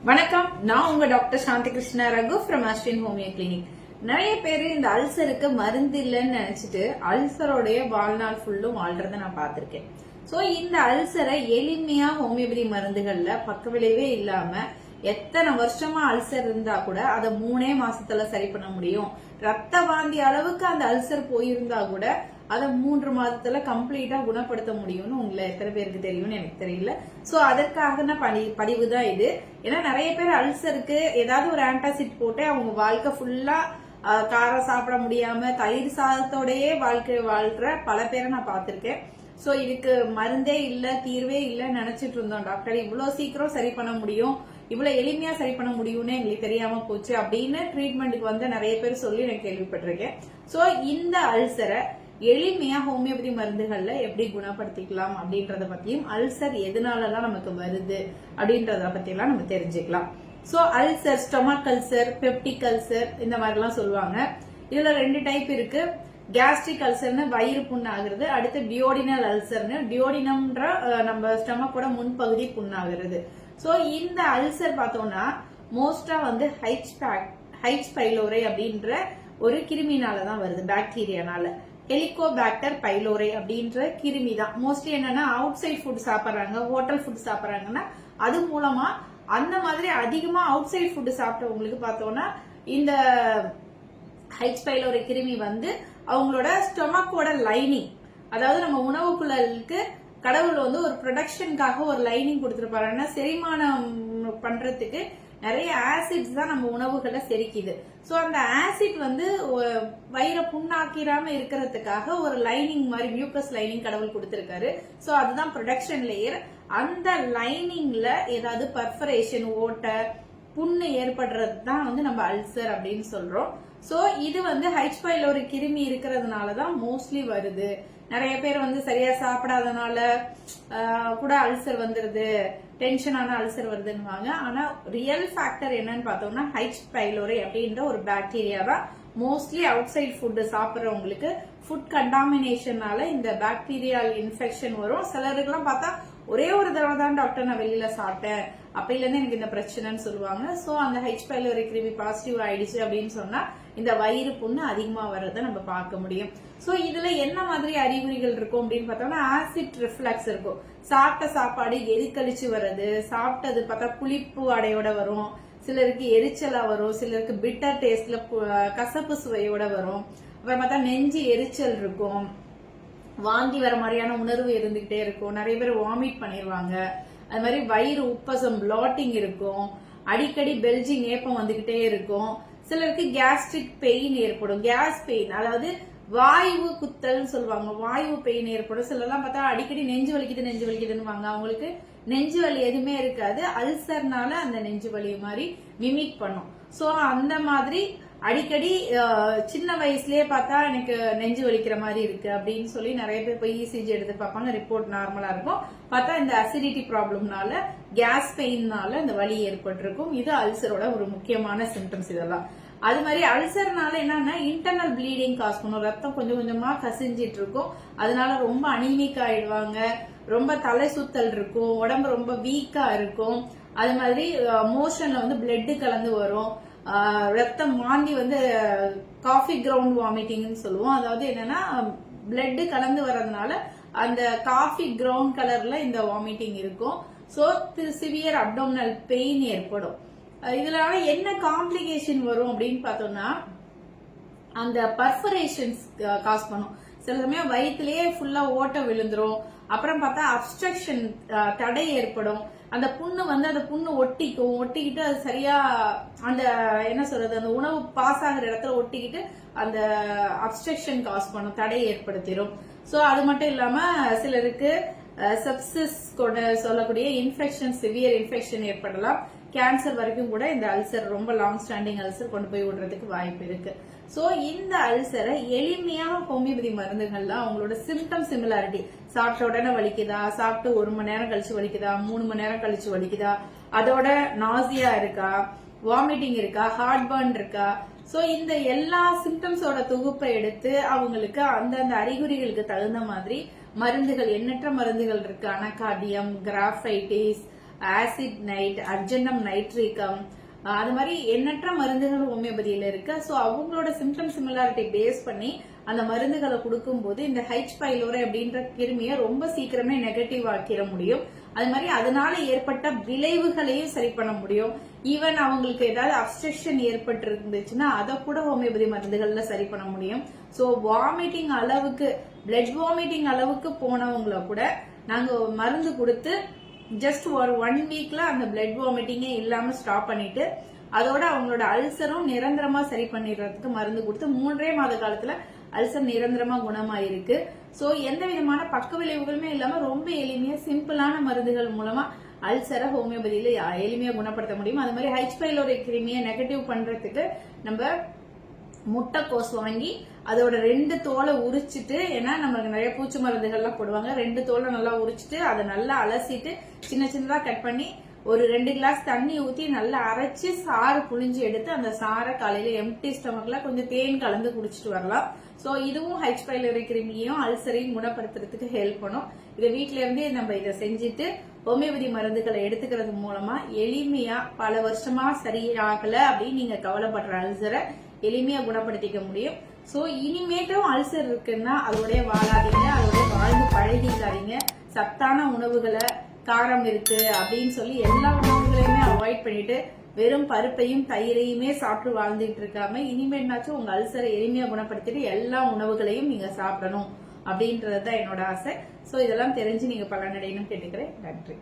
வணக்கம், நான் உங்க doctor Shanthi Krishna Raghu from Ashwin homeo clinic. நிறைய பேர் இந்த அல்சருக்கு மருந்து இல்லைன்னு நினைச்சிட்டு அல்சரோடைய வாழ்நாள் ஃபுல்லும் வாழ்றத நான் பார்த்திருக்கேன். சோ இந்த அல்சரை எளிமையா ஹோமியோபதி மருந்துகள்ல பக்க விளைவே இல்லாம எத்தனை வருஷமா அல்சர் இருந்தா கூட அதை 3 மாசத்துல சரி பண்ண முடியும். ரத்த வாந்தி அளவுக்கு அந்த அல்சர் போயிருந்தா கூட அதை 3 மாதத்துல கம்ப்ளீட்டா குணப்படுத்த முடியும்னு உங்களை எத்தனை பேருக்கு தெரியும்னு எனக்கு தெரியல. சோ அதற்காக பதிவு தான் இது. ஏன்னா நிறைய பேர் அல்சருக்கு ஏதாவது ஒரு ஆன்டாசிட் போட்டு அவங்க வாழ்க்கை ஃபுல்லா காரம் சாப்பிட முடியாம தயிர் சாதத்தோடயே வாழ்க்கை வாழ்ற பல பேரை நான் பார்த்திருக்கேன். சோ இதுக்கு மருந்தே இல்ல, தீர்வே இல்ல நினைச்சிட்டு இருந்தோம். டாக்டர் இவ்வளவு சீக்கிரம் சரி பண்ண முடியும், இவ்வளவு எளிமையா சரி பண்ண முடியும்னு எங்களுக்கு தெரியாம போச்சு அப்படின்னு ட்ரீட்மெண்ட்டுக்கு வந்து நிறைய பேர் சொல்லி நான் கேள்விப்பட்டிருக்கேன். சோ இந்த அல்சரை எளிமையா ஹோமியோபதி மருந்துகள்ல எப்படி குணப்படுத்திக்கலாம் அப்படின்றத பத்தியும், அல்சர் எதனாலலாம் நமக்கு வருது அப்படின்றத பத்தி எல்லாம் நம்ம தெரிஞ்சுக்கலாம். So ulcer, stomach ulcer, peptic ulcer இந்த மாதிரி எல்லாம் சொல்லுவாங்க. இதுல 2 டைப் இருக்கு. கேஸ்ட்ரிக் அல்சர்னு வயிறு புண்ணாகிறது, அடுத்து டியோடினல் அல்சர்னு டியோடினம்ன்ற நம்ம ஸ்டொமக்கோட முன்பகுதி புண்ணாகிறது. சோ இந்த அல்சர் பார்த்தோம்னா மோஸ்டா வந்து ஹைச் பைலோரை அப்படின்ற ஒரு கிருமினாலதான் வருது, பாக்டீரியானால. ஹெலிகோபாக்டர் பைலோரை அப்படின்ற கிருமி தான். மோஸ்ட்லி என்னன்னா அவுட் சைட் ஃபுட் சாப்பிட்றாங்க, ஹோட்டல் ஃபுட் சாப்பிட்றாங்கன்னா அது மூலமா அந்த மாதிரி அதிகமா அவுட் சைட் ஃபுட் சாப்பிட்டவங்களுக்கு பார்த்தோம்னா இந்த ஹைச் பைலோரை கிருமி வந்து அவங்களோட ஸ்டொமக்கோட லைனிங், அதாவது நம்ம உணவுக்குள்ளலுக்கு கடவுள் வந்து ஒரு ப்ரொடக்ஷனுக்காக ஒரு லைனிங் கொடுத்துருப்பாருன்னா செரிமானம் பண்றதுக்கு நிறைய ஆசிட்ஸ் தான் நம்ம உணவுகளை செரிக்குது. சோ அந்த ஆசிட் வந்து வயிறை புண்ணாக்கிராம இருக்கிறதுக்காக ஒரு லைனிங் மாதிரி மியூக்கஸ் லைனிங் கடவுள் கொடுத்திருக்காரு. சோ அதுதான் ப்ரொடக்ஷன் லேயர். அந்த லைனிங்ல ஏதாவது பர்ஃபரேஷன், ஓட்டை, புண்ணு ஏற்படுறது தான் வந்து நம்ம அல்சர் அப்படின்னு சொல்றோம். சோ இது வந்து ஹைச் பைலோரி கிருமி இருக்கிறதுனாலதான் மோஸ்ட்லி வருது. நிறைய பேர் வந்து சரியா சாப்பிடாதனால கூட அல்சர் வந்துருது, டென்ஷனான அல்சர் வருதுன்னு. ஆனா ரியல் ஃபேக்டர் என்னன்னு பார்த்தோம்னா ஹைச் பைலோரி அப்படின்ற ஒரு பாக்டீரியா தான். மோஸ்ட்லி அவுட் சைட் ஃபுட் சாப்பிட்றவங்களுக்கு ஃபுட் கண்டாமினேஷனால இந்த பாக்டீரியால் இன்ஃபெக்ஷன் வரும். சிலருக்குலாம் பார்த்தா ஒரே ஒரு தடவை தான் டாக்டர் நான் வெளியில சாப்பிட்டேன், அப்பையில இருந்து எனக்கு இந்த பிரச்சனைன்னு சொல்லுவாங்க. சோ அந்த ஹைச் பைலோரி கிருமி பாசிட்டிவ் ஆயிடுச்சு அப்படின்னு சொன்னா இந்த வயிறு புண்ணு அதிகமா வர்றதை நம்ம பார்க்க முடியும். சோ இதுல என்ன மாதிரி அறிகுறிகள் இருக்கும் அப்படின்னு பார்த்தோம்னா ஆசிட் ரிஃப்ளக்ஸ் இருக்கும். சாப்பிட்ட சாப்பாடு எரிக்கழிச்சு வர்றது, சாப்பிட்டது பார்த்தா புளிப்பு அடையோட வரும், சிலருக்கு எரிச்சலா வரும், சிலருக்கு பிட்டர் டேஸ்ட்ல கசப்பு சுவையோட வரும். அப்புறம் பார்த்தா நெஞ்சு எரிச்சல் இருக்கும், வாந்தி வர மாதிரியான உணர்வு இருந்துகிட்டே இருக்கும், நிறைய பேர் வாமிட் பண்ணிடுவாங்க. அது மாதிரி வயிறு உப்பசம், பிளாட்டிங் இருக்கும், அடிக்கடி பெல்ஜிங் ஏப்பம் வந்துகிட்டே இருக்கும். சிலருக்கு கேஸ்ட்ரிக் பெயின் ஏற்படும், கேஸ் பெயின், அதாவது வாயு குத்தல் சொல்லுவாங்க, வாயு பெயின் ஏற்படும். சிலர்லாம் பார்த்தா அடிக்கடி நெஞ்சு வலிக்குதுன்னு அவங்களுக்கு நெஞ்சு வலி எதுவுமே இருக்காது, அல்சர்னால அந்த நெஞ்சு வலி மாதிரி மிமிக் பண்ணும். சோ அந்த மாதிரி அடிக்கடி சின்ன வயசுலயே பார்த்தா எனக்கு நெஞ்சு வலிக்கிற மாதிரி இருக்கு அப்படின்னு சொல்லி நிறைய பேர் போய் இசிஜி எடுத்து பார்ப்பாங்க, ரிப்போர்ட் நார்மலா இருக்கும். பார்த்தா இந்த அசிடிட்டி ப்ராப்ளம்னால, கேஸ் பெயின்னால இந்த வலி ஏற்பட்டிருக்கும். இது அல்சரோட ஒரு முக்கியமான சிம்டம்ஸ் இதெல்லாம். அது மாதிரி அல்சர்னால என்னன்னா இன்டர்னல் ப்ளீடிங் காஸ் பண்ணும், ரத்தம் கொஞ்சம் கொஞ்சமா கசிஞ்சிட்டு இருக்கும். அதனால ரொம்ப அனீமிக் ஆயிடுவாங்க, ரொம்ப தலை சுத்தல் இருக்கும், உடம்பு ரொம்ப வீக்கா இருக்கும். அது மாதிரி மோஷன்ல வந்து பிளட் கலந்து வரும், ரத்தம் வாந்தி வந்து காஃபி கிரவுண்ட் வாமிட்டிங்னு சொல்லுவோம். அதாவது என்னன்னா பிளட் கலந்து வர்றதுனால அந்த காஃபி கிரவுண்ட் கலர்ல இந்த வாமிட்டிங் இருக்கும். சோ சிவியர் அப்டோமினல் பெயின் ஏற்படும். இதுல என்ன காம்ப்ளிகேஷன் வரும் அப்படின்னு பார்த்தோம்னா அந்த பர்ஃபரேஷன்ஸ் காஸ் பண்ணும். சில சமயம் வயிற்றுலயே ஃபுல்லா ஓட்ட விழுந்துரும். அப்புறம் பார்த்தா அப்ஸ்ட்ரக்ஷன், தடை ஏற்படும். அந்த புண்ணு வந்து அந்த புண்ணு ஒட்டிக்கிட்டு அது சரியா அந்த என்ன சொல்றது அந்த உணவு பாஸ் ஆகிற இடத்துல ஒட்டிக்கிட்டு அந்த அப்ஸ்ட்ரக்ஷன் காஸ் பண்ணும், தடை ஏற்படுத்திடும். சோ அது மட்டும் இல்லாம சிலருக்கு செப்சிஸ் கூட சொல்லக்கூடிய இன்ஃபெக்ஷன், சிவியர் இன்ஃபெக்ஷன் ஏற்படலாம். கேன்சர் வரைக்கும் கூட இந்த அல்சர், ரொம்ப லாங் ஸ்டாண்டிங் அல்சர் கொண்டு போய் விடுறதுக்கு வாய்ப்பு இருக்கு. சோ இந்த அல்சரை எளிமையான ஹோமியோபதி மருந்துகள்ல அவங்களோட சிம்டம் சிமிலாரிட்டி, சாப்பிட்ட உடனே வலிக்குதா, சாப்பிட்டு 1 மணி நேரம் கழிச்சு வலிக்குதா, 3 மணி நேரம் கழிச்சு வலிக்குதா, அதோட நாசியா இருக்கா, வாமிட்டிங் இருக்கா, ஹார்ட் பர்ன் இருக்கா. சோ இந்த எல்லா சிம்டம்ஸோட தொகுப்பை எடுத்து அவங்களுக்கு அந்தந்த அறிகுறிகளுக்கு தகுந்த மாதிரி மருந்துகள், எண்ணற்ற மருந்துகள் இருக்கு. Anacardium, graphites, acid night, argentum nitricum, அது மாதிரி எண்ணற்ற மருந்துகள் ஹோமியோபதியில இருக்கு. சோ அவங்களோட சிம்டம் சிமிலாரிட்டி பேஸ் பண்ணி அந்த மருந்துகளை கொடுக்கும் போது இந்த H. pylori அப்படின்ற கிருமியை ரொம்ப சீக்கிரமே நெகட்டிவ் ஆக்கிட முடியும். அது மாதிரி அதனால ஏற்பட்ட விளைவுகளையும் சரி பண்ண முடியும். ஈவன் அவங்களுக்கு ஏதாவது அப்ஸ்ட்ரக்ஷன் ஏற்பட்டு இருந்துச்சுன்னா அதை கூட ஹோமியோபதி மருந்துகள்ல சரி பண்ண முடியும். சோ வாமிட்டிங் அளவுக்கு, பிளட் வாமிட்டிங் அளவுக்கு போனவங்கள கூட நாங்க மருந்து கொடுத்து ஜஸ்ட் ஒரு 1 வீக்ல அந்த பிளட் வாமிட்டிங்கே இல்லாம ஸ்டாப் பண்ணிட்டு அதோட அவங்களோட அல்சரும் நிரந்தரமா சரி பண்ணிடுறதுக்கு மருந்து கொடுத்து 3 மாத காலத்துல அல்சர் நிரந்தரமா குணமாயிருக்கு. சோ எந்த விதமான பக்க விளைவுகளுமே இல்லாம ரொம்ப எளிமையா சிம்பிளான மருந்துகள் மூலமா அல்சரை ஹோமியோபதியில எளிமையா குணப்படுத்த முடியும். அது மாதிரி H. pylori கிருமியை நெகட்டிவ் பண்றதுக்கு நம்ம முட்டைக்கோஸ் வாங்கி அதோட 2 தோலை உரிச்சிட்டு, ஏன்னா நம்மளுக்கு நிறைய பூச்சி மருந்துகள்லாம் போடுவாங்க, 2 தோலை நல்லா உரிச்சிட்டு அதை நல்லா அலசிட்டு சின்ன சின்னதா கட் பண்ணி ஒரு 2 கிளாஸ் தண்ணி ஊத்தி நல்லா அரைச்சு சாறு புழிஞ்சு எடுத்து அந்த சாரை காலையில எம்டி ஸ்டமக்ல கொஞ்சம் தேன் கலந்து குடிச்சிட்டு வரலாம். சோ இதுவும் H. pylori கிருமியையும் அல்சரையும் குணப்படுத்துறதுக்கு ஹெல்ப் பண்ணும். இதை வீட்ல இருந்தே நம்ம இதை செஞ்சுட்டு ஹோமியோபதி மருந்துகளை எடுத்துக்கிறது மூலமா எளிமையா பல வருஷமா சரியாகல அப்படின்னு நீங்க கவலைப்படுற அல்சரை எளிமையா குணப்படுத்திக்க முடியும். சோ இனிமேட்டும் அல்சர் இருக்குன்னா அதோடய வாழாதீங்க, அதோடய வாழ்ந்து பழகிக்காதீங்க. சத்தான உணவுகளை, காரம் இருக்கு அப்படின்னு சொல்லி எல்லா உணவுகளையுமே அவாய்ட் பண்ணிட்டு வெறும் பருப்பையும் தயிரையுமே சாப்பிட்டு வாழ்ந்துட்டு இருக்காம இனிமேட்னாச்சும் உங்க அல்சரை எளிமையா குணப்படுத்திட்டு எல்லா உணவுகளையும் நீங்க சாப்பிடணும் அப்படின்றதுதான் என்னோட ஆசை. சோ இதெல்லாம் தெரிஞ்சு நீங்க பலனடையணும் கேட்டுக்கிறேன். நன்றி.